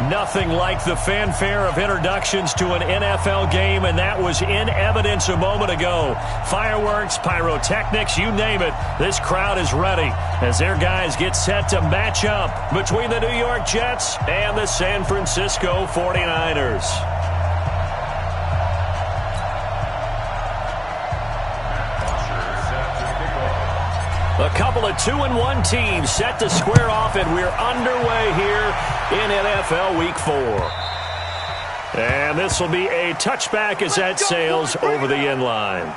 Nothing like the fanfare of introductions to an NFL game, and that was in evidence a moment ago. Fireworks, pyrotechnics, you name it. This crowd is ready as their guys get set to match up between the New York Jets and the San Francisco 49ers. A couple of 2-1 teams set to square off, and we're underway here in NFL Week 4. And this will be a touchback as that sails over the end line.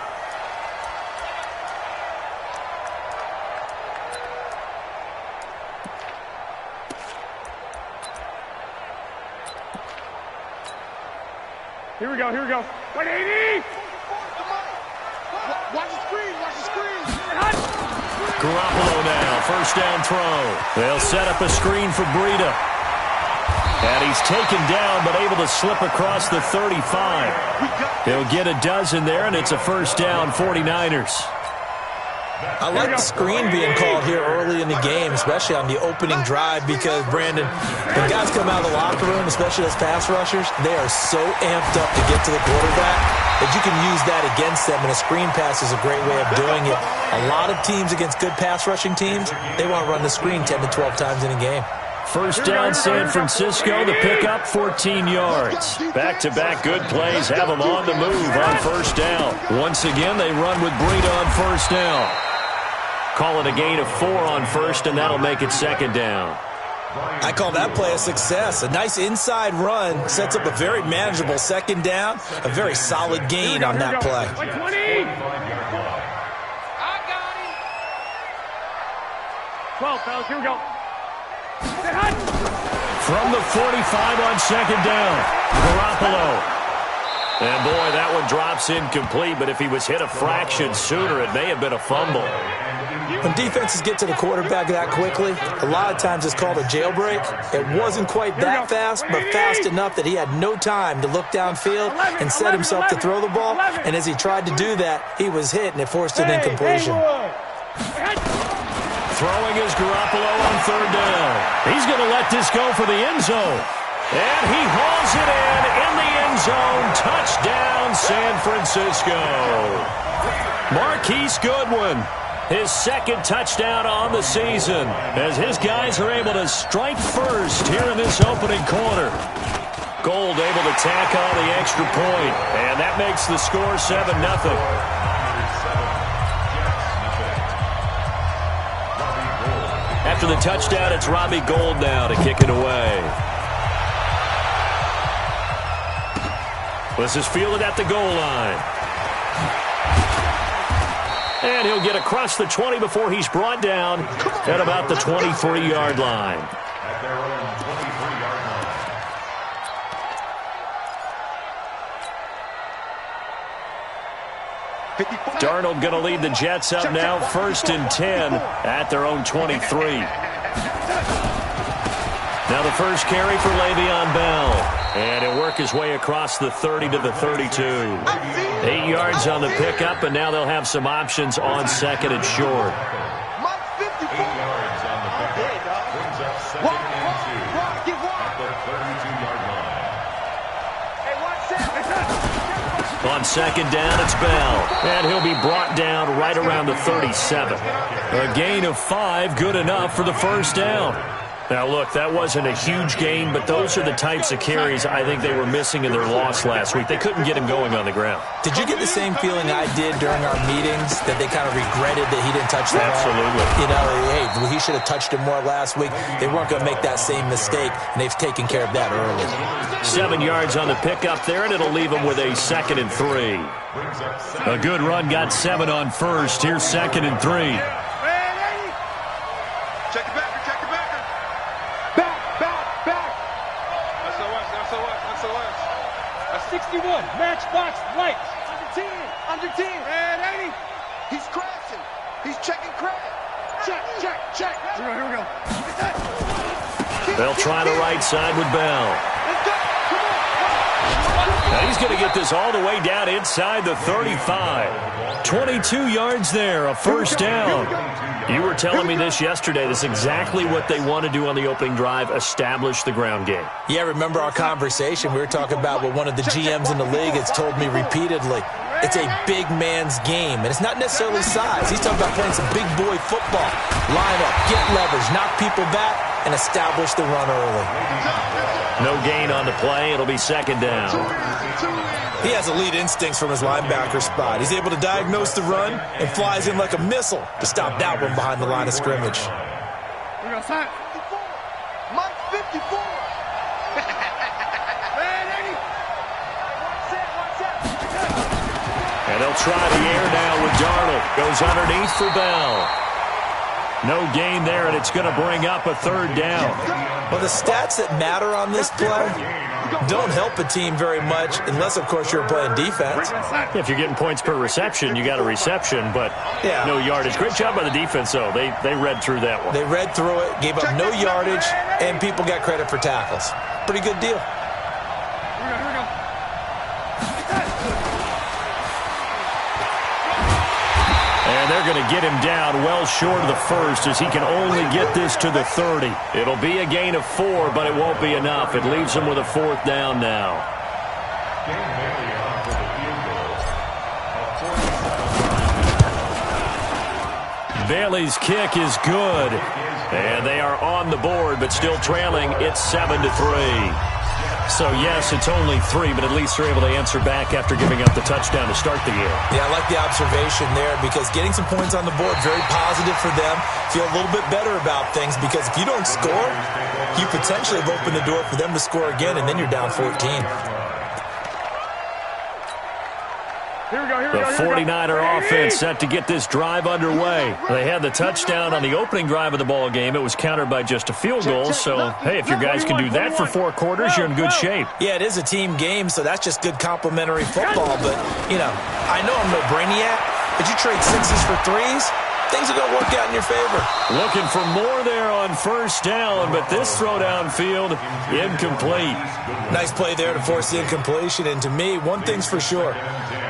Here we go, here we go. 180! Watch the screen, watch the screen. Garoppolo now, first down throw. They'll set up a screen for Breida. And he's taken down but able to slip across the 35. He'll get a dozen there, and it's a first down, 49ers. I like the screen being called here early in the game, especially on the opening drive, because, Brandon, when guys come out of the locker room, especially as pass rushers, they are so amped up to get to the quarterback that you can use that against them, and a screen pass is a great way of doing it. A lot of teams against good pass rushing teams, they want to run the screen 10 to 12 times in a game. First down, San Francisco. The pickup, 14 yards. Back-to-back good plays have them on the move on first down. Once again, they run with Breida on first down. Call it a gain of 4 on first, and that'll make it second down. I call that play a success. A nice inside run sets up a very manageable second down, a very solid gain on that play. 12, fellas, here we go. From the 45 on second down, Garoppolo. And, boy, that one drops incomplete, but if he was hit a fraction sooner, it may have been a fumble. When defenses get to the quarterback that quickly, a lot of times it's called a jailbreak. It wasn't quite that fast, but fast enough that he had no time to look downfield and set himself to throw the ball. And as he tried to do that, he was hit, and it forced an incompletion. Throwing is Garoppolo on third down. He's going to let this go for the end zone. And he hauls it in the end zone. Touchdown, San Francisco. Marquise Goodwin, his second touchdown on the season, as his guys are able to strike first here in this opening quarter. Gold able to tack on the extra point, and that makes the score 7-0. After the touchdown, it's Robbie Gould now to kick it away. This is fielded at the goal line. And he'll get across the 20 before he's brought down at about the 23-yard line. Darnold going to lead the Jets up now, 1st and 10 at their own 23. Now the first carry for Le'Veon Bell. And he'll work his way across the 30 to the 32. 8 yards on the pickup, and now they'll have some options on second and short. On second down, it's Bell. And he'll be brought down right around the 37. A gain of 5, good enough for the first down. Now, look, that wasn't a huge gain, but those are the types of carries I think they were missing in their loss last week. They couldn't get him going on the ground. Did you get the same feeling I did during our meetings, that they kind of regretted that he didn't touch the ball? Absolutely. You know, hey, he should have touched him more last week. They weren't going to make that same mistake, and they've taken care of that early. 7 yards on the pickup there, and it'll leave him with a 2nd and 3. A good run, got 7 on first. Here's 2nd and 3. Check it back. That's 61. Matchbox lights. Under 10. Man, 80. He's crashing. He's checking crash. Check. Here we go. They'll try the right side with Bell. Let's go. Come on. Now he's going to get this all the way down inside the 35. 22 yards there, a first down. You were telling me this yesterday. This is exactly what they want to do on the opening drive, establish the ground game. Yeah, remember our conversation? We were talking about what one of the GMs in the league has told me repeatedly. It's a big man's game, and it's not necessarily size. He's talking about playing some big boy football. Line up, get leverage, knock people back, and establish the run early. No gain on the play. It'll be second down. He has elite instincts from his linebacker spot. He's able to diagnose the run and flies in like a missile to stop that one behind the line of scrimmage. We go, Mike 54. And they'll try the air now with Darnold. Goes underneath for Bell. No gain there, and it's going to bring up a third down. Well, the stats that matter on this play don't help a team very much unless, of course, you're playing defense. If you're getting points per reception, you got a reception, but no yardage. Great job by the defense, though. They read through that one. They read through it, gave up no yardage, and people got credit for tackles. Pretty good deal. And they're going to get him down well short of the first as he can only get this to the 30. It'll be a gain of 4, but it won't be enough. It leaves him with a fourth down now. Bailey's kick is good. And they are on the board, but still trailing. It's 7-3. So, yes, it's only 3, but at least they're able to answer back after giving up the touchdown to start the year. Yeah, I like the observation there because getting some points on the board, very positive for them. Feel a little bit better about things because if you don't score, you potentially have opened the door for them to score again, and then you're down 14. The 49er offense set to get this drive underway. They had the touchdown on the opening drive of the ball game. It was countered by just a field goal. So, hey, if your guys can do that for 4 quarters, you're in good shape. Yeah, it is a team game, so that's just good complimentary football. But, you know, I know I'm no brainiac, but you trade 6s for 3s, things are going to work out in your favor. Looking for more there on first down, but this throw downfield, incomplete. Nice play there to force the incompletion. And to me, one thing's for sure.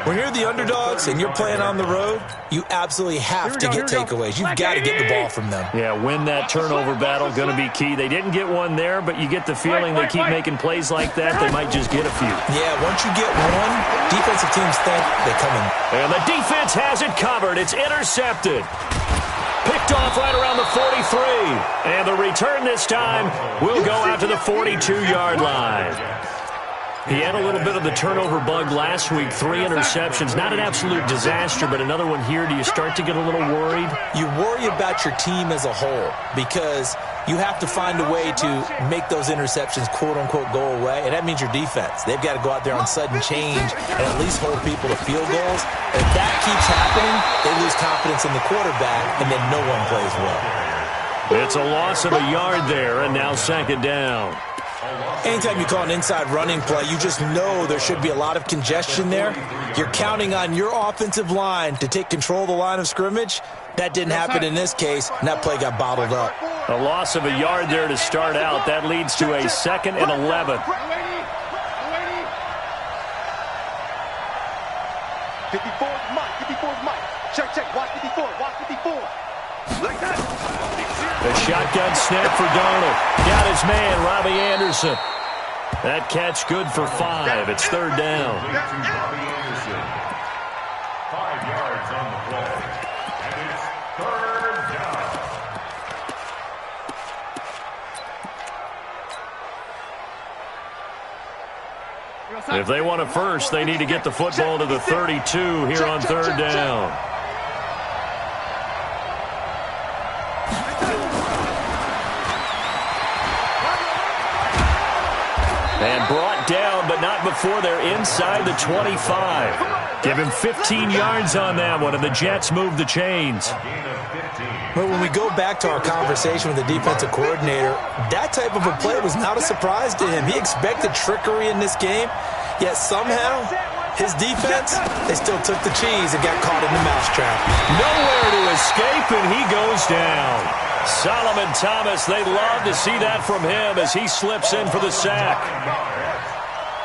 When you're the underdogs and you're playing on the road, you absolutely have to get takeaways. You've got to get the ball from them. Yeah, win that turnover battle, going to be key. They didn't get one there, but you get the feeling they keep making plays like that, they might just get a few. Yeah, once you get one, defensive teams think they come in. And the defense has it covered. It's intercepted. Picked off right around the 43. And the return this time will go out to the 42-yard line. He had a little bit of the turnover bug last week, 3 interceptions. Not an absolute disaster, but another one here. Do you start to get a little worried? You worry about your team as a whole because you have to find a way to make those interceptions, quote-unquote, go away, and that means your defense. They've got to go out there on sudden change and at least hold people to field goals. And if that keeps happening, they lose confidence in the quarterback, and then no one plays well. It's a loss of a yard there, and now second down. Anytime you call an inside running play, you just know there should be a lot of congestion there. You're counting on your offensive line to take control of the line of scrimmage. That didn't happen in this case, and that play got bottled up. A loss of a yard there to start out. That leads to a 2nd and 11. 54 Mike. 54 Mike. Check. Watch 54. Watch 54. Like that. The shotgun snap for Darnold. Got his man, Robbie Anderson. That catch good for 5. It's third down. 5 yards on the play. And it's third down. If they want a first, they need to get the football to the 32 here on third down. And brought down, but not before they're inside the 25. Give him 15 yards on that one, and the Jets move the chains. But when we go back to our conversation with the defensive coordinator, that type of a play was not a surprise to him. He expected trickery in this game, yet somehow his defense, they still took the cheese and got caught in the mousetrap. Nowhere to escape, and he goes down. Solomon Thomas, they love to see that from him as he slips in for the sack.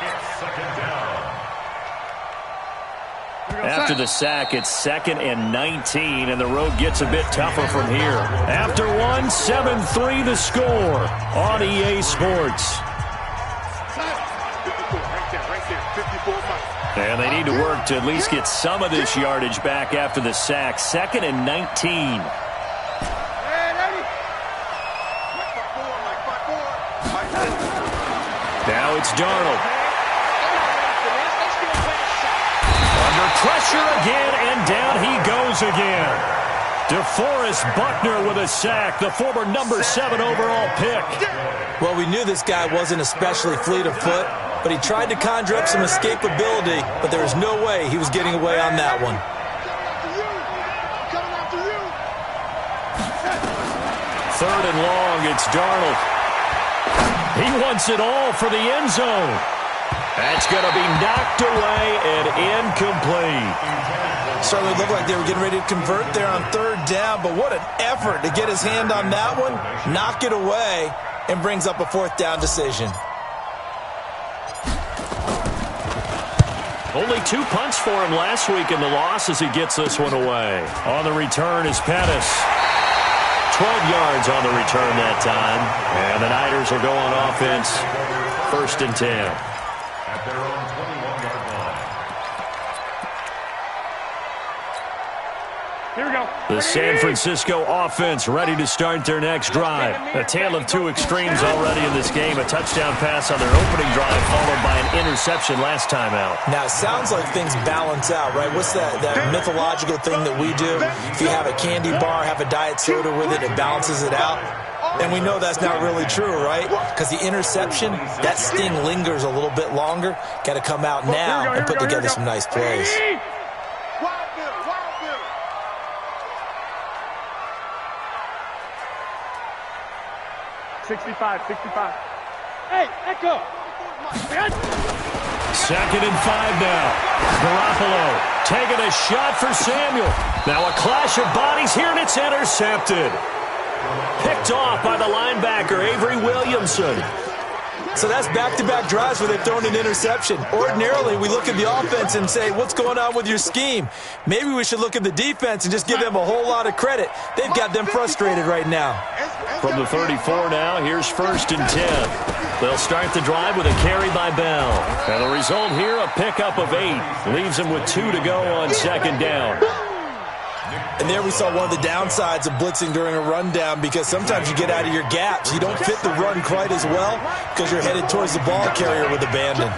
It's second down. After the sack, it's 2nd and 19, and the road gets a bit tougher from here. After one, 7-3 the score on EA Sports. And they need to work to at least get some of this yardage back after the sack. 2nd and 19. Now it's Darnold. Under pressure again, and down he goes again. DeForest Buckner with a sack, the former number 7 overall pick. Well, we knew this guy wasn't especially fleet of foot, but he tried to conjure up some escapability, but there was no way he was getting away on that one. 3rd and long, it's Darnold. He wants it all for the end zone. That's going to be knocked away and incomplete. Certainly looked like they were getting ready to convert there on 3rd down, but what an effort to get his hand on that one, knock it away, and brings up a 4th down decision. Only 2 punts for him last week in the loss as he gets this one away. On the return is Pettis. 12 yards on the return that time. And the Niners will go on offense. 1st and 10. At their own 21-yard line. Here we go. The San Francisco offense ready to start their next drive. A tale of 2 extremes already in this game. A touchdown pass on their opening drive followed by an interception last time out. Now, it sounds like things balance out, right? What's that mythological thing that we do? If you have a candy bar, have a diet soda with it, it balances it out. And we know that's not really true, right? Because the interception, that sting lingers a little bit longer. Got to come out now and put together some nice plays. 65. Hey, Echo. 2nd and 5 now. Garoppolo taking a shot for Samuel. Now a clash of bodies here, and it's intercepted. Picked off by the linebacker, Avery Williamson. So that's back-to-back drives where they've thrown an interception. Ordinarily, we look at the offense and say, what's going on with your scheme? Maybe we should look at the defense and just give them a whole lot of credit. They've got them frustrated right now. From the 34 now, here's 1st and 10. They'll start the drive with a carry by Bell. And the result here, a pickup of 8. Leaves them with 2 to go on 2nd down. And there we saw one of the downsides of blitzing during a rundown, because sometimes you get out of your gaps. You don't fit the run quite as well because you're headed towards the ball carrier with abandon.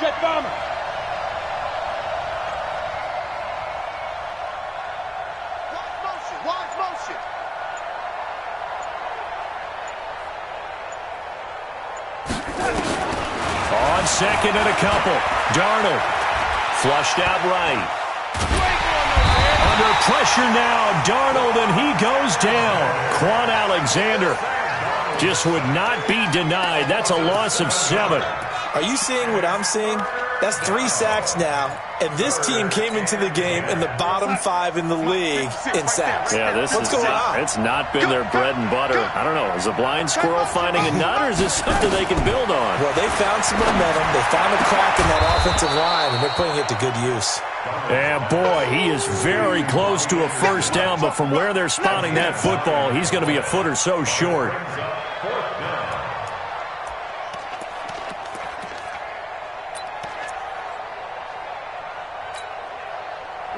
Jet bombers. Wide motion. On 2nd and a couple. Darnold flushed out right. Under pressure now, Darnold, and he goes down. Quan Alexander just would not be denied. That's a loss of 7. Are you seeing what I'm seeing? That's 3 sacks now, and this team came into the game in the bottom 5 in the league in sacks. Yeah, What's going on? It's not been their bread and butter. I don't know. Is a blind squirrel finding a nut, or is this something they can build on? Well, they found some momentum. They found a crack in that offensive line, and they're putting it to good use. And boy, he is very close to a 1st down, but from where they're spotting that football, he's going to be a foot or so short.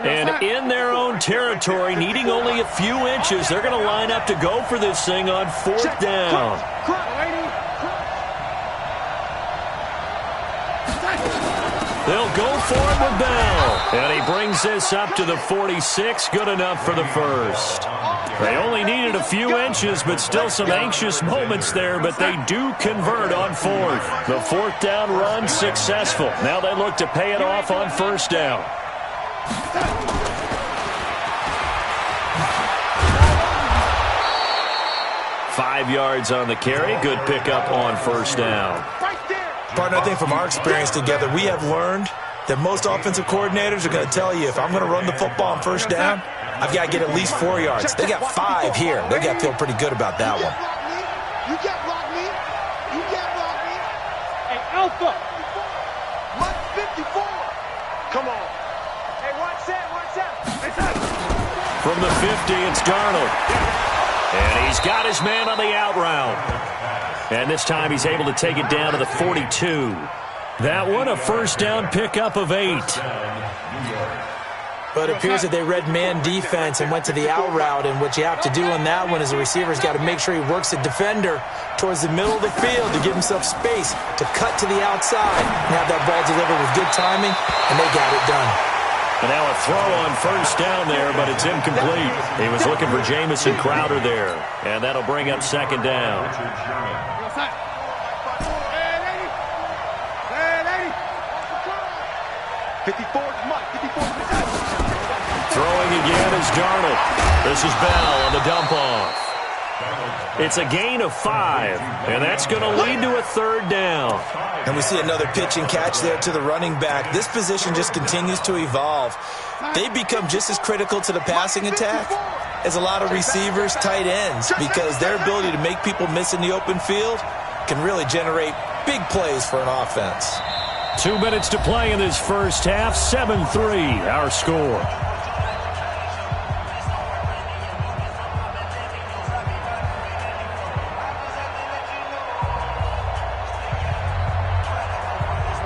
And in their own territory, needing only a few inches, they're going to line up to go for this thing on 4th down. They'll go for it with Bell. And he brings this up to the 46. Good enough for the 1st. They only needed a few inches, but still some anxious moments there, but they do convert on 4th. The 4th down run successful. Now they look to pay it off on 1st down. 5 yards on the carry. Good pickup on 1st down. Partner, I think from our experience together, we have learned that most offensive coordinators are going to tell you, if I'm going to run the football on 1st down, I've got to get at least 4 yards. They got 5 here. They got to feel pretty good about that one. You can't block me. Hey, Alpha. 54. Come on. Hey, watch that. From the 50, it's Darnold. And he's got his man on the out route. And this time he's able to take it down to the 42. That one, a first down pickup of 8. But it appears that they read man defense and went to the out route. And what you have to do on that one is the receiver's got to make sure he works the defender towards the middle of the field to give himself space to cut to the outside and have that ball delivered with good timing, and they got it done. And now a throw on first down there, but it's incomplete. He was looking for Jamison Crowder there, and that'll bring up second down. 54 is Mike. 54 is Throwing again is Darnold. This is Bell on the dump-off. It's a gain of 5, and that's going to lead to a third down. And we see another pitch and catch there to the running back. This position just continues to evolve. They become just as critical to the passing attack as a lot of receivers, tight ends, because their ability to make people miss in the open field can really generate big plays for an offense. 2 minutes to play in this first half. 7-3, our score.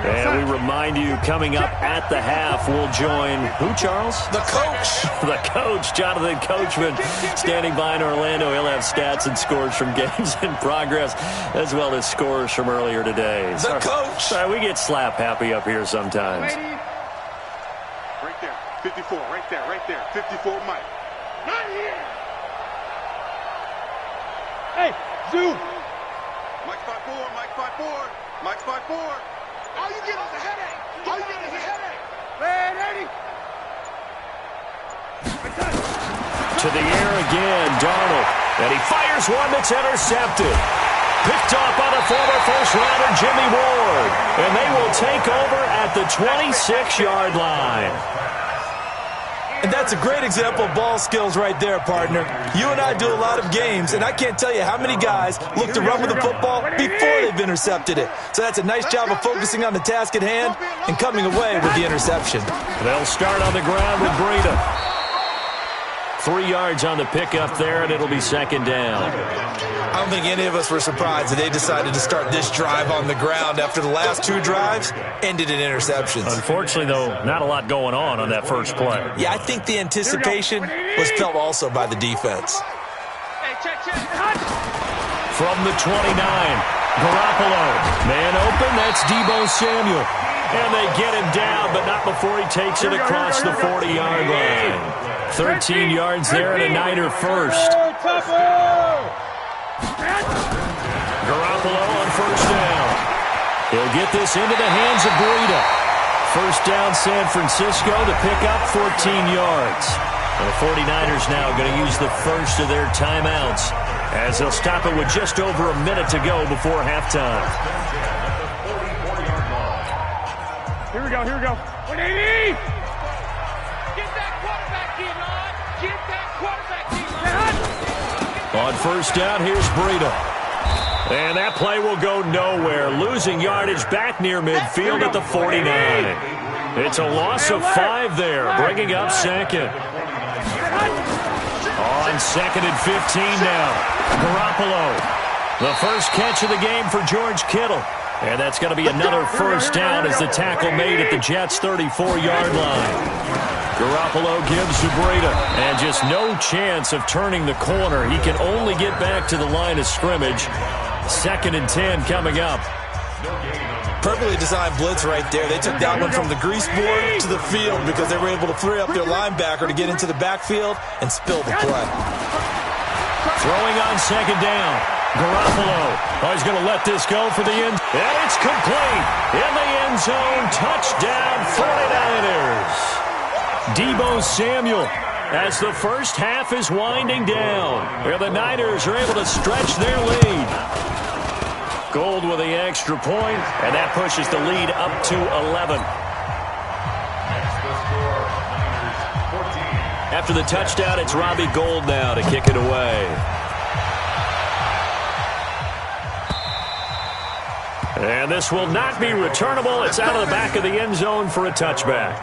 And we remind you, coming up at the half, we'll join who, Charles? The coach. The coach, Jonathan Coachman, standing by in Orlando. He'll have stats and scores from games in progress, as well as scores from earlier today. The coach. Sorry, we get slap happy up here sometimes. right there. 54, right there. 54, Mike. Not here. Hey, zoom. Mike 5-4, Mike 5-4, Mike 5-4. All you get is a headache. Ready? To the air again, Darnold. And he fires one that's intercepted. Picked off by the former first-rounder Jimmy Ward. And they will take over at the 26-yard line. And that's a great example of ball skills right there, partner. You and I do a lot of games, and I can't tell you how many guys look to run with the football before they've intercepted it. So that's a nice job of focusing on the task at hand and coming away with the interception. They'll start on the ground with Breida. 3 yards on the pickup there, and it'll be second down. I don't think any of us were surprised that they decided to start this drive on the ground after the last 2 drives ended in interceptions. Unfortunately, though, not a lot going on that first play. Yeah, I think the anticipation was felt also by the defense. Hey, check. From the 29, Garoppolo. Man open, that's Deebo Samuel. And they get him down, but not before he takes it across the 40-yard line. 13 yards there and a Niner first. Garoppolo on first down. He'll get this into the hands of Breida. First down, San Francisco to pick up 14 yards. And the 49ers now going to use the first of their timeouts as they'll stop it with just over a minute to go before halftime. Here we go. 180. Get that quarterback in, Lon. Get that quarterback in, Lon. On first down, here's Breida. And that play will go nowhere. Losing yardage back near midfield at the 49. It's a loss of 5 there, bringing up second. On second and 15 now. Garoppolo. The first catch of the game for George Kittle. And that's going to be another first down as the tackle made at the Jets' 34-yard line. Garoppolo gives to Breida, and just no chance of turning the corner. He can only get back to the line of scrimmage. Second and 10 coming up. Perfectly designed blitz right there. They took that one from the grease board to the field because they were able to free up their linebacker to get into the backfield and spill the play. Throwing on second down. Garoppolo. Oh, he's going to let this go for the end. And it's complete. In the end zone. Touchdown, 49ers. Deebo Samuel as the first half is winding down. Where the Niners are able to stretch their lead. Gold with the extra point, and that pushes the lead up to 11. After the touchdown, it's Robbie Gould now to kick it away. And this will not be returnable. It's out of the back of the end zone for a touchback.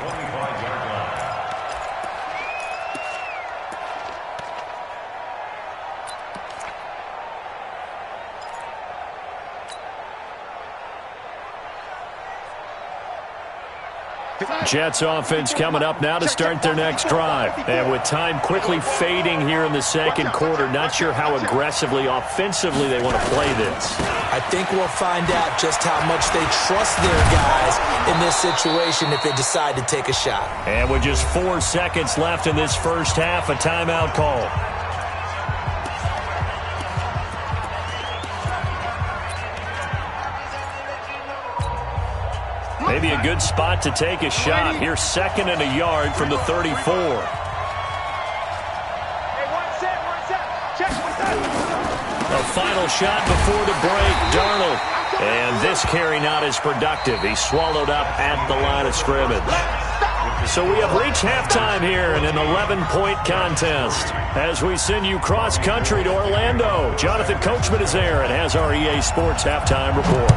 Jets offense coming up now to start their next drive. And with time quickly fading here in the second quarter, not sure how aggressively, offensively they want to play this. I think we'll find out just how much they trust their guys in this situation if they decide to take a shot. And with just 4 seconds left in this first half, a timeout call. Maybe a good spot to take a shot. Here's 2nd and a yard from the 34. Hey, one set. Check, one set. A final shot before the break. Darnold. And this carry not as productive. He's swallowed up at the line of scrimmage. So we have reached halftime here in an 11-point contest. As we send you cross-country to Orlando, Jonathan Coachman is there and has our EA Sports halftime report.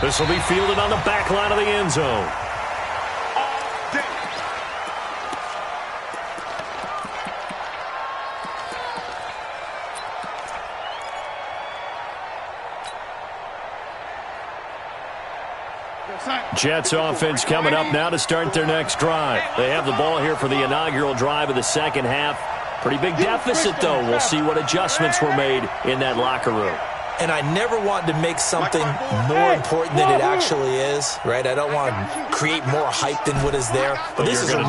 This will be fielded on the back line of the end zone. Jets offense coming up now to start their next drive. They have the ball here for the inaugural drive of the second half. Pretty big deficit, though. We'll see what adjustments were made in that locker room. And I never want to make something more important than it actually is, right? I don't want to create more hype than what is there. But this is I'm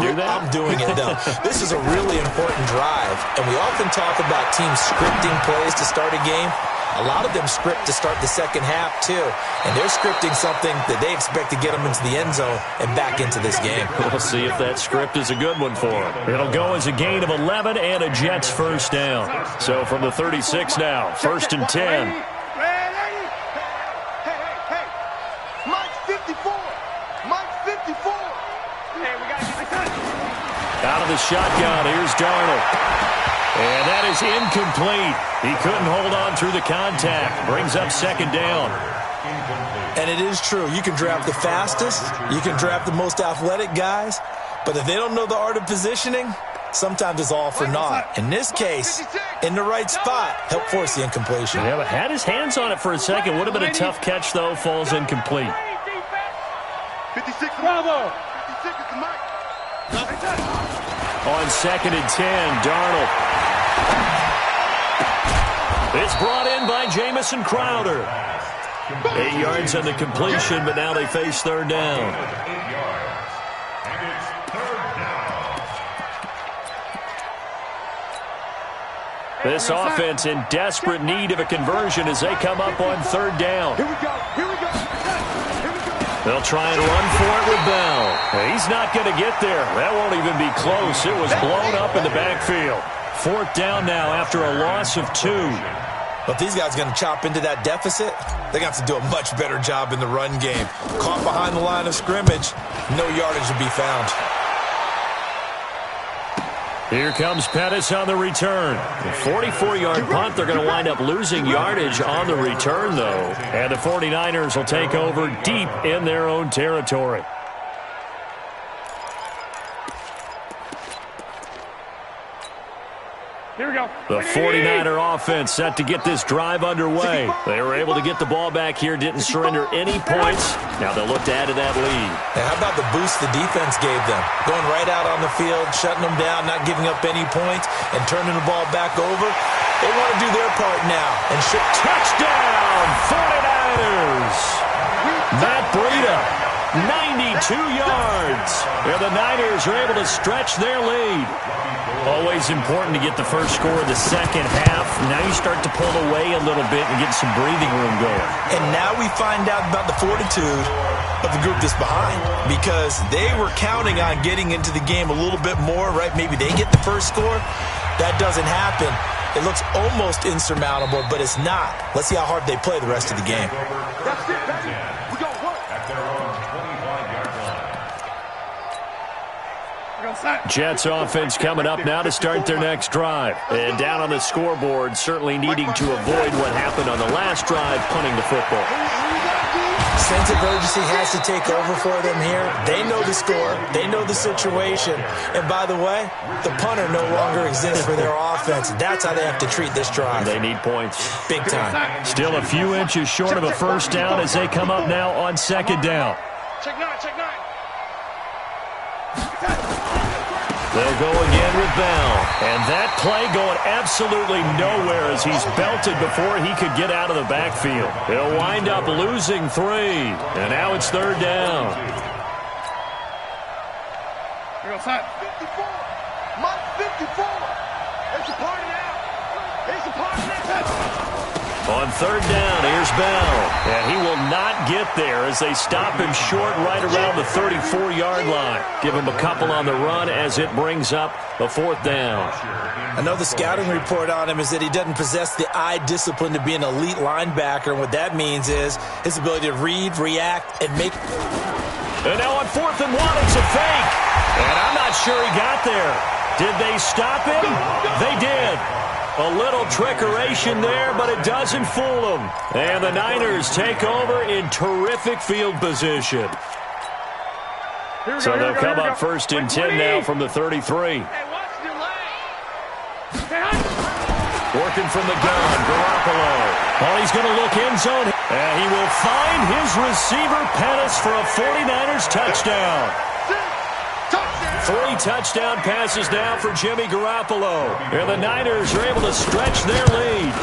doing it, though. This is a really important drive. And we often talk about teams scripting plays to start a game. A lot of them script to start the second half, too. And they're scripting something that they expect to get them into the end zone and back into this game. We'll see if that script is a good one for them. It'll go as a gain of 11 and a Jets first down. So from the 36 now, 1st and 10. Out of the shotgun, here's Darnold. And that is incomplete. He couldn't hold on through the contact. Brings up 2nd down. And it is true. You can draft the fastest. You can draft the most athletic guys. But if they don't know the art of positioning, sometimes it's all for naught. In this case, in the right spot, helped force the incompletion. Yeah, but had his hands on it for a second. Would have been a tough catch, though. Falls incomplete. 56, bravo. 56 is the mic. On 2nd and 10, Darnold. It's brought in by Jamison Crowder. 8 yards on the completion, but now they face 3rd down. This offense in desperate need of a conversion as they come up on 3rd down. Here we go. They'll try and run for it with Bell. He's not going to get there. That won't even be close. It was blown up in the backfield. 4th down now after a loss of 2. But these guys are going to chop into that deficit. They got to do a much better job in the run game. Caught behind the line of scrimmage, no yardage to be found. Here comes Pettis on the return. The 44-yard punt, they're going to wind up losing yardage on the return, though. And the 49ers will take over deep in their own territory. Here we go. The 49er offense set to get this drive underway. They were able to get the ball back here, didn't surrender any points. Now they'll look to add to that lead. Now, how about the boost the defense gave them? Going right out on the field, shutting them down, not giving up any points, and turning the ball back over. They want to do their part now. And touchdown, 49ers! Matt Breida, 92 yards. And the Niners are able to stretch their lead. Always important to get the first score of the second half. Now you start to pull away a little bit and get some breathing room going. And now we find out about the fortitude of the group that's behind, because they were counting on getting into the game a little bit more, right? Maybe they get the first score. That doesn't happen. It looks almost insurmountable, but it's not. Let's see how hard they play the rest of the game. That's it, baby. We got work. At their own 25-yard line. Jets offense coming up now to start their next drive. And down on the scoreboard, certainly needing to avoid what happened on the last drive, punting the football. Sense of urgency has to take over for them here. They know the score. They know the situation. And by the way, the punter no longer exists for their offense. That's how they have to treat this drive. They need points. Big time. Still a few inches short of a first down as they come up now on second down. Check nine, check nine. They'll go again with Bell. And that play going absolutely nowhere as he's belted before he could get out of the backfield. He'll wind up losing 3. And now it's third down. Here goes Hut. 54. Mike 54. It's a party now. It's a party now. On third down, here's Bell. And he will not get there as they stop him short right around the 34-yard line. Give him a couple on the run as it brings up the fourth down. I know the scouting report on him is that he doesn't possess the eye discipline to be an elite linebacker. And what that means is his ability to read, react, and make. And now on 4th and 1, it's a fake. And I'm not sure he got there. Did they stop him? They did. A little trickeration there, but it doesn't fool them. And the Niners take over in terrific field position. So they'll come up first and 10 now from the 33. Working from the gun, Garoppolo. Oh, he's going to look end zone. And he will find his receiver, Pettis, for a 49ers touchdown. 3 touchdown passes now for Jimmy Garoppolo. And the Niners are able to stretch their lead.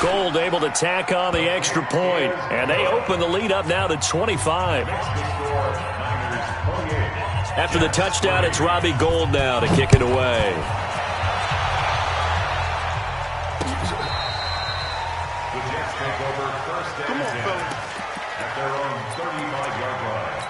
Gold able to tack on the extra point. And they open the lead up now to 25. After the touchdown, it's Robbie Gould now to kick it away. The Jets take over first and 10 at their own 35-yard line.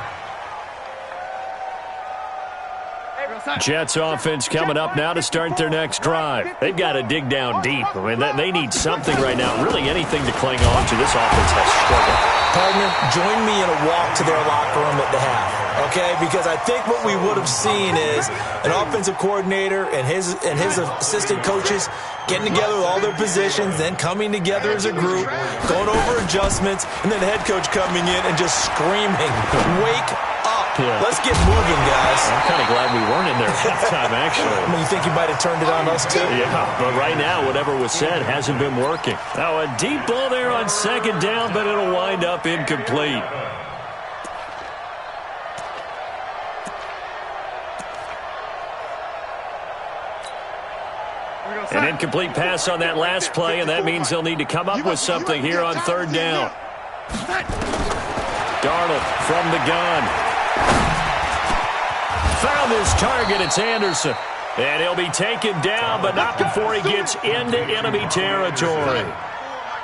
Jets offense coming up now to start their next drive. They've got to dig down deep. I mean, they need something right now, really anything to cling on to. This offense has struggled. Partner, join me in a walk to their locker room at the half, okay? Because I think what we would have seen is an offensive coordinator and his assistant coaches getting together with all their positions, then coming together as a group, going over adjustments, and then the head coach coming in and just screaming, "Wake up. Yeah. Let's get moving, guys." I'm kind of glad we weren't in there at halftime, actually. I mean, you think you might have turned it on us, too? Yeah, but right now, whatever was said hasn't been working. Now, a deep ball there on second down, but it'll wind up incomplete. An incomplete pass on that last play, and that means they'll need to come up with something here on third down. Darnold from the gun. Found his target. It's Anderson. And he'll be taken down, but not before he gets into enemy territory.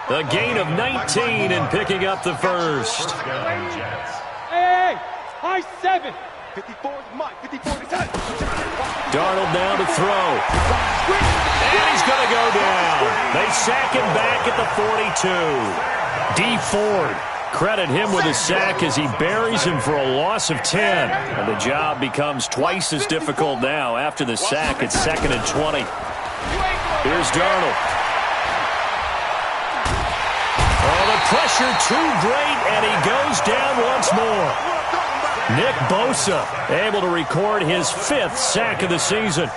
A gain of 19 and picking up the first. Hey, high 7. 54 is Mike. 54 is Hut. Darnold now to throw. And he's going to go down. They sack him back at the 42. Dee Ford. Credit him with a sack as he buries him for a loss of 10. And the job becomes twice as difficult now. After the sack, it's 2nd and 20. Here's Darnold. Oh, the pressure too great, and he goes down once more. Nick Bosa able to record his 5th sack of the season.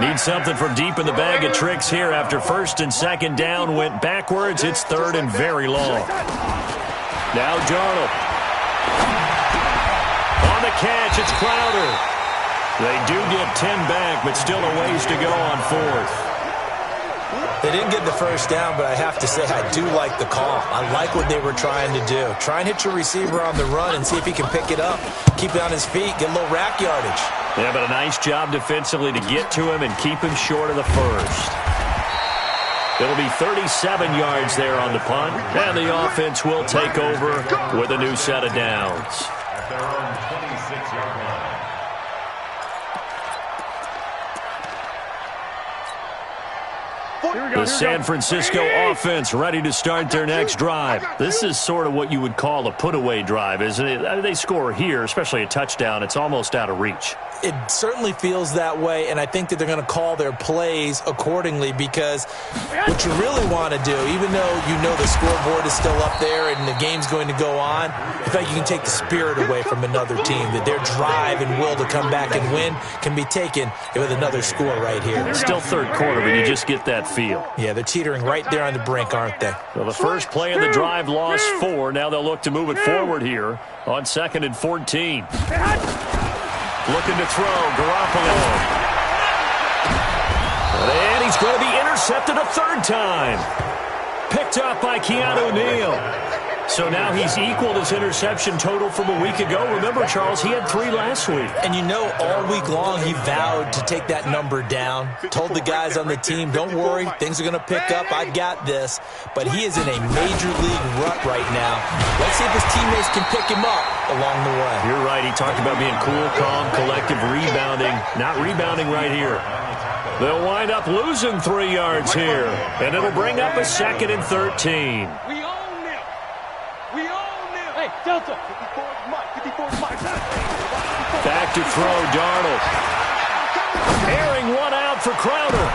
Needs something from deep in the bag of tricks here after first and second down went backwards. It's 3rd and very long. Now Darnold. On the catch, it's Crowder. They do get 10 back, but still a ways to go on 4th. They didn't get the first down, but I have to say I do like the call. I like what they were trying to do. Try and hit your receiver on the run and see if he can pick it up. Keep it on his feet, get a little rack yardage. Yeah, but a nice job defensively to get to him and keep him short of the first. It'll be 37 yards there on the punt, and the offense will take over with a new set of downs. At their own 26-yard line. The San Francisco offense ready to start their next drive. This is sort of what you would call a put-away drive, isn't it? They score here, especially a touchdown. It's almost out of reach. It certainly feels that way, and I think that they're going to call their plays accordingly, because what you really want to do, even though you know the scoreboard is still up there and the game's going to go on, in fact, you can take the spirit away from another team, that their drive and will to come back and win can be taken with another score right here. It's still third quarter, but you just get that feel. Yeah, they're teetering right there on the brink, aren't they? So the first play of the drive lost 4. Now they'll look to move it forward here on 2nd and 14. Looking to throw, Garoppolo. And he's going to be intercepted a third time. Picked up by Keanu Neal. So now he's equaled his interception total from a week ago. Remember, Charles, he had 3 last week. And you know, all week long he vowed to take that number down. Told the guys on the team, don't worry, things are going to pick up. I've got this. But he is in a major league rut right now. Let's see if his teammates can pick him up along the way. You're right. He talked about being cool, calm, collective, rebounding. Not rebounding right here. They'll wind up losing 3 yards here. And it'll bring up a 2nd and 13. Delta. 54's Mike. 54's Mike. Back to throw, Darnold. Airing one out for Crowder.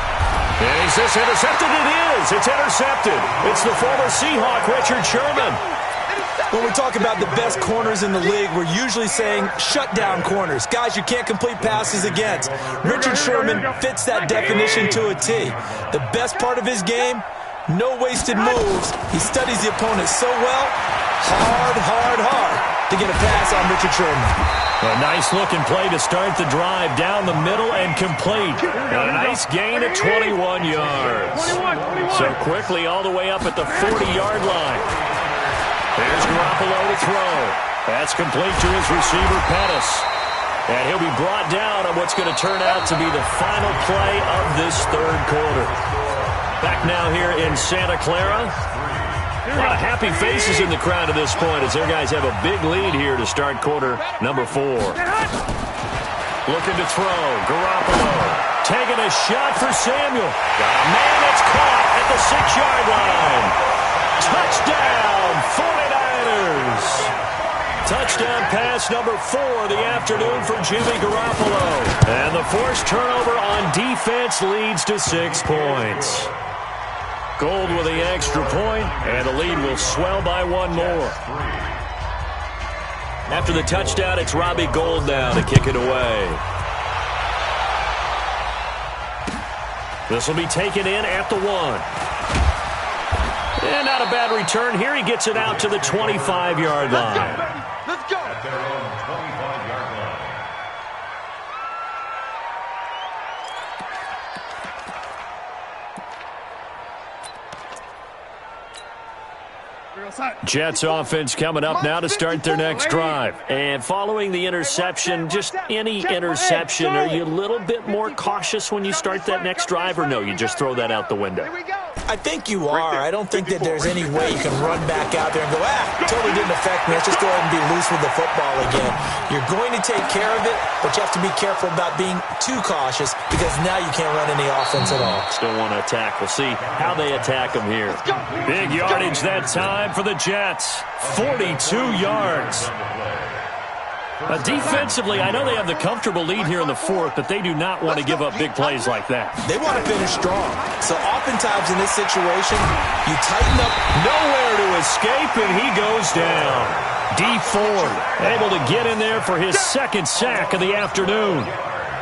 And he's just intercepted. It is. It's intercepted. It's the former Seahawk, Richard Sherman. When we talk about the best corners in the league, we're usually saying shutdown corners. Guys you can't complete passes against. Richard Sherman fits that definition to a T. The best part of his game, no wasted moves. He studies the opponent so well. Hard to get a pass on Richard Sherman. A nice-looking play to start the drive down the middle and complete. A nice gain of 21 yards. So quickly all the way up at the 40-yard line. There's Garoppolo to throw. That's complete to his receiver, Pettis. And he'll be brought down on what's going to turn out to be the final play of this third quarter. Back now here in Santa Clara. A lot of happy faces in the crowd at this point as their guys have a big lead here to start quarter number 4. Looking to throw. Garoppolo taking a shot for Samuel. Got a man that's caught at the 6-yard line. Touchdown, 49ers. Touchdown pass number 4 of the afternoon from Jimmy Garoppolo. And the forced turnover on defense leads to 6 points. Gold with the extra point, and the lead will swell by 1 more. After the touchdown, it's Robbie Gould now to kick it away. This will be taken in at the 1. And not a bad return here. He gets it out to the 25-yard line. Let's go. At their own 25-yard line. Jets offense coming up now to start their next drive. And following the interception, just any interception, are you a little bit more cautious when you start that next drive, or no, you just throw that out the window? I think you are. I don't think that there's any way you can run back out there and go, totally didn't affect me. Let's just go ahead and be loose with the football again. You're going to take care of it, but you have to be careful about being too cautious because now you can't run any offense at all. Still want to attack. We'll see how they attack them here. Big yardage that time for the Jets. 42 yards. Defensively, I know they have the comfortable lead here in the 4th, but they do not want to give up big plays like that. They want to finish strong. So oftentimes in this situation, you tighten up. Nowhere to escape, and he goes down. Dee Ford able to get in there for his 2nd sack of the afternoon.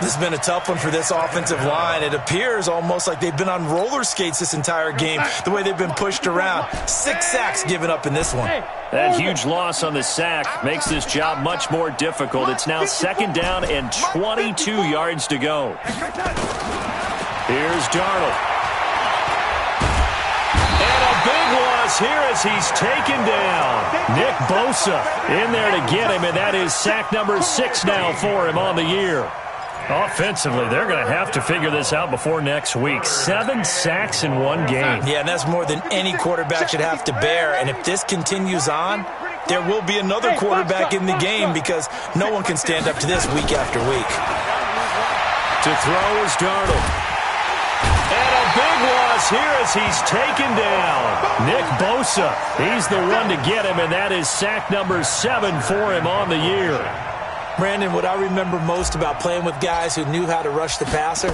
This has been a tough one for this offensive line. It appears almost like they've been on roller skates this entire game, the way they've been pushed around. 6 sacks given up in this one. That huge loss on the sack makes this job much more difficult. It's now 2nd down and 22 yards to go. Here's Darnold. And a big loss here as he's taken down. Nick Bosa in there to get him, and that is sack number 6 now for him on the year. Offensively, they're going to have to figure this out before next week. 7 sacks in 1 game. Yeah, and that's more than any quarterback should have to bear. And if this continues on, there will be another quarterback in the game because no one can stand up to this week after week. To throw is Darnold. And a big loss here as he's taken down. Nick Bosa, he's the one to get him, and that is sack number 7 for him on the year. Brandon, what I remember most about playing with guys who knew how to rush the passer,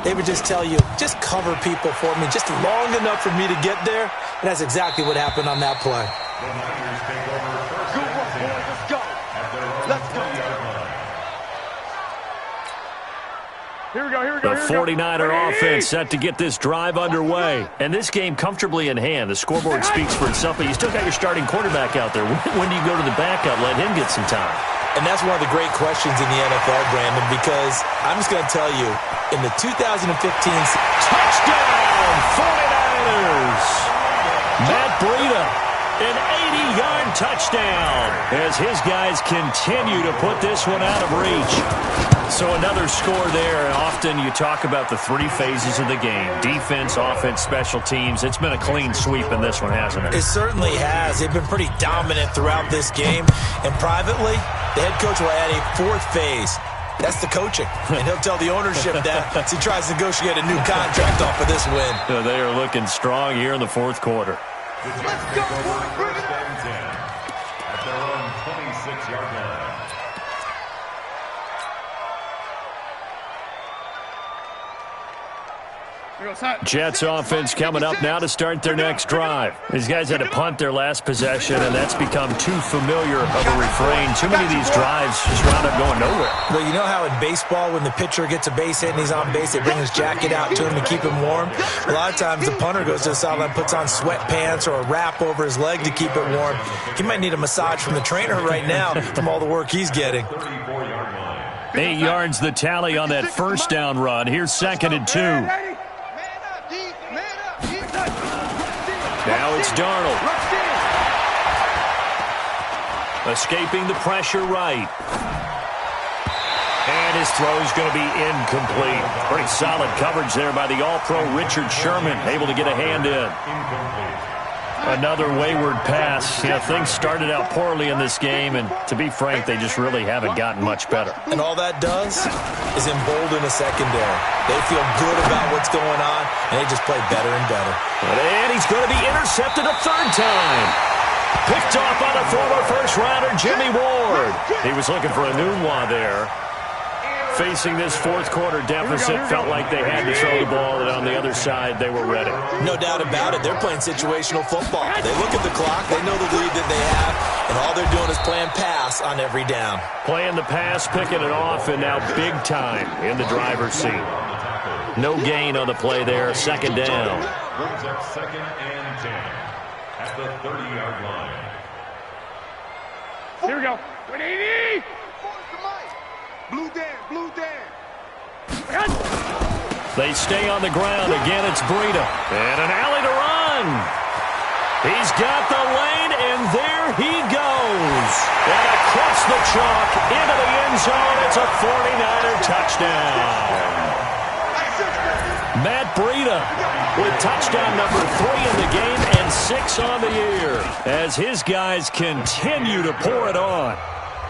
they would just tell you, just cover people for me, just long enough for me to get there. And that's exactly what happened on that play. Good work, boys. Let's go. Let's go. Here we go. The 49er offense set to get this drive underway. And this game comfortably in hand. The scoreboard speaks for itself, but you still got your starting quarterback out there. When do you go to the backup, let him get some time? And that's one of the great questions in the NFL, Brandon, because I'm just going to tell you, in the 2015 touchdown 49ers! Matt Breida, an 80-yard touchdown as his guys continue to put this one out of reach. So another score there. Often you talk about the three phases of the game: defense, offense, special teams. It's been a clean sweep in this one, hasn't it? It certainly has. They've been pretty dominant throughout this game. And privately, the head coach will add a fourth phase. That's the coaching. And he'll tell the ownership that as he tries to negotiate a new contract off of this win. They are looking strong here in the fourth quarter. Let's go. Bring it up. At their own 26-yard line. Jets offense coming up now to start their next drive. These guys had to punt their last possession, and that's become too familiar of a refrain. Too many of these drives just wound up going nowhere. But you know how in baseball, when the pitcher gets a base hit and he's on base, they bring his jacket out to him to keep him warm? A lot of times the punter goes to the sideline, puts on sweatpants or a wrap over his leg to keep it warm. He might need a massage from the trainer right now from all the work he's getting. 34-yard line. 8 yards the tally on that first down run. Here's 2nd and 2. Now it's Darnold. Escaping the pressure right. And his throw is going to be incomplete. Pretty solid coverage there by the All-Pro Richard Sherman, able to get a hand in. Another wayward pass. You know, things started out poorly in this game, and to be frank, they just really haven't gotten much better. And all that does is embolden a secondary. They feel good about what's going on, and they just play better and better. And he's going to be intercepted a third time. Picked off by the former first-rounder, Jimmy Ward. He was looking for a Nunwa there. Facing this fourth quarter deficit, felt like they had to throw the ball, and on the other side, they were ready. No doubt about it. They're playing situational football. They look at the clock. They know the lead that they have, and all they're doing is playing pass on every down. Playing the pass, picking it off, and now big time in the driver's seat. No gain on the play there. 2nd down. Brings up 2nd and 10 at the 30-yard line. Here we go. 180. Blue Dan. They stay on the ground. Again, it's Breida. And an alley to run. He's got the lane, and there he goes. And across the chalk into the end zone. It's a 49er touchdown. Matt Breida with touchdown number 3 in the game and 6 on the year as his guys continue to pour it on.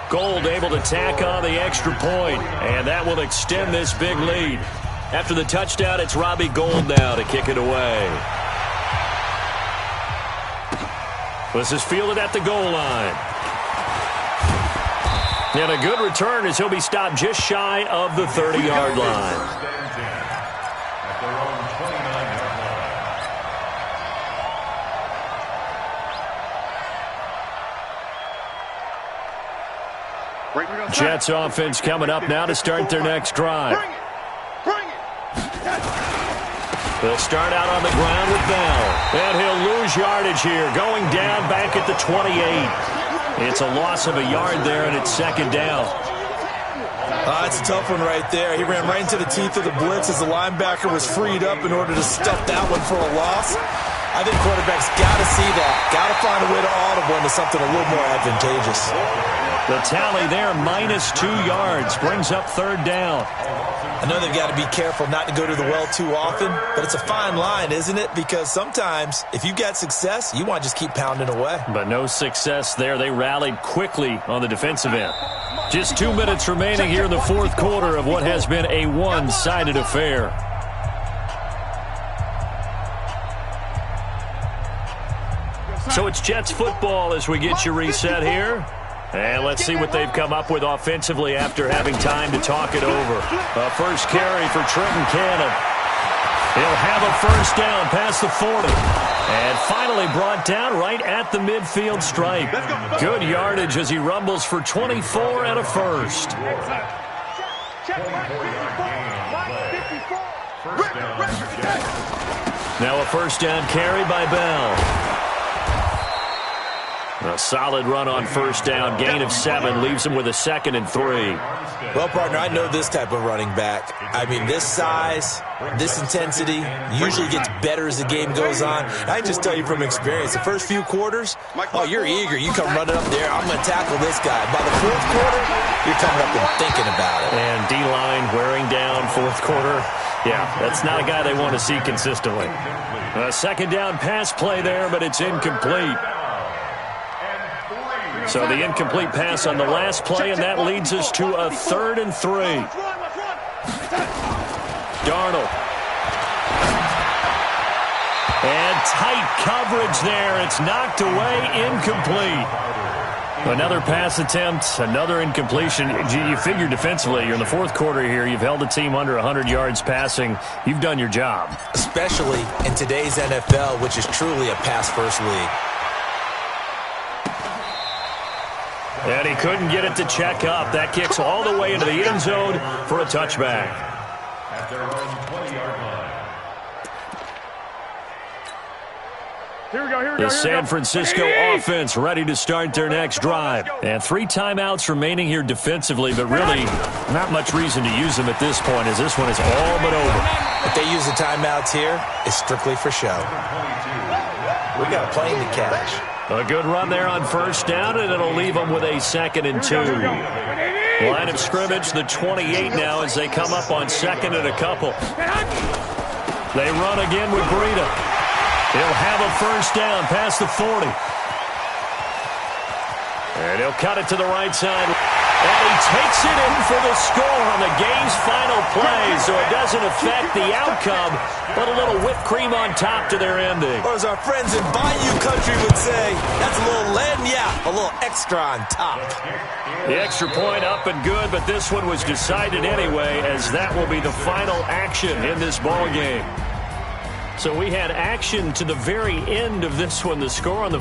Gold able to tack on the extra point, and that will extend this big lead. After the touchdown, it's Robbie Gould now to kick it away. This is fielded at the goal line. And a good return as he'll be stopped just shy of the 30-yard line. At their own 29-yard line. Jets offense coming up now to start their next drive. They'll start out on the ground with Bell. And he'll lose yardage here, going down back at the 28. It's a loss of a yard there, and it's 2nd down. That's a tough one right there. He ran right into the teeth of the blitz as the linebacker was freed up in order to stuff that one for a loss. I think quarterbacks got to see that. Got to find a way to audible into something a little more advantageous. The tally there, -2 yards, brings up 3rd down. I know they've got to be careful not to go to the well too often, but it's a fine line, isn't it? Because sometimes, if you've got success, you want to just keep pounding away. But no success there. They rallied quickly on the defensive end. Just 2 minutes remaining here in the fourth quarter of what has been a one-sided affair. So it's Jets football as we get you reset here. And let's see what they've come up with offensively after having time to talk it over. A first carry for Trenton Cannon. He'll have a first down past the 40. And finally brought down right at the midfield stripe. Good yardage as he rumbles for 24 and a first. Now a first down carry by Bell. A solid run on first down. Gain of 7 leaves him with a 2nd and 3. Well, partner, I know this type of running back. I mean, this size, this intensity usually gets better as the game goes on. I can just tell you from experience, the first few quarters, oh, you're eager. You come running up there, I'm going to tackle this guy. By the 4th quarter, you're coming up and thinking about it. And D-line wearing down 4th quarter. Yeah, that's not a guy they want to see consistently. A 2nd down pass play there, but it's incomplete. So the incomplete pass on the last play, and that leads us to a 3rd and 3. Darnold. And tight coverage there. It's knocked away, incomplete. Another pass attempt, another incompletion. You figure defensively, you're in the 4th quarter here. You've held a team under 100 yards passing. You've done your job. Especially in today's NFL, which is truly a pass-first league. And he couldn't get it to check up. That kicks all the way into the end zone for a touchback. At their own 20-yard line. Here we go. The San Francisco offense ready to start their next drive. And 3 timeouts remaining here defensively, but really not much reason to use them at this point as this one is all but over. If they use the timeouts here, it's strictly for show. We got a plane to catch. A good run there on first down, and it'll leave them with a 2nd and 2. Line of scrimmage, the 28 now as they come up on 2nd and a couple. They run again with Breida. He'll have a first down past the 40. And he'll cut it to the right side. And he takes it in for the score on the game's final play, so it doesn't affect the outcome, but a little whipped cream on top to their ending. Or as our friends in Bayou Country would say, that's a little a little extra on top. The extra point up and good, but this one was decided anyway, as that will be the final action in this ball game. So we had action to the very end of this one. The score on the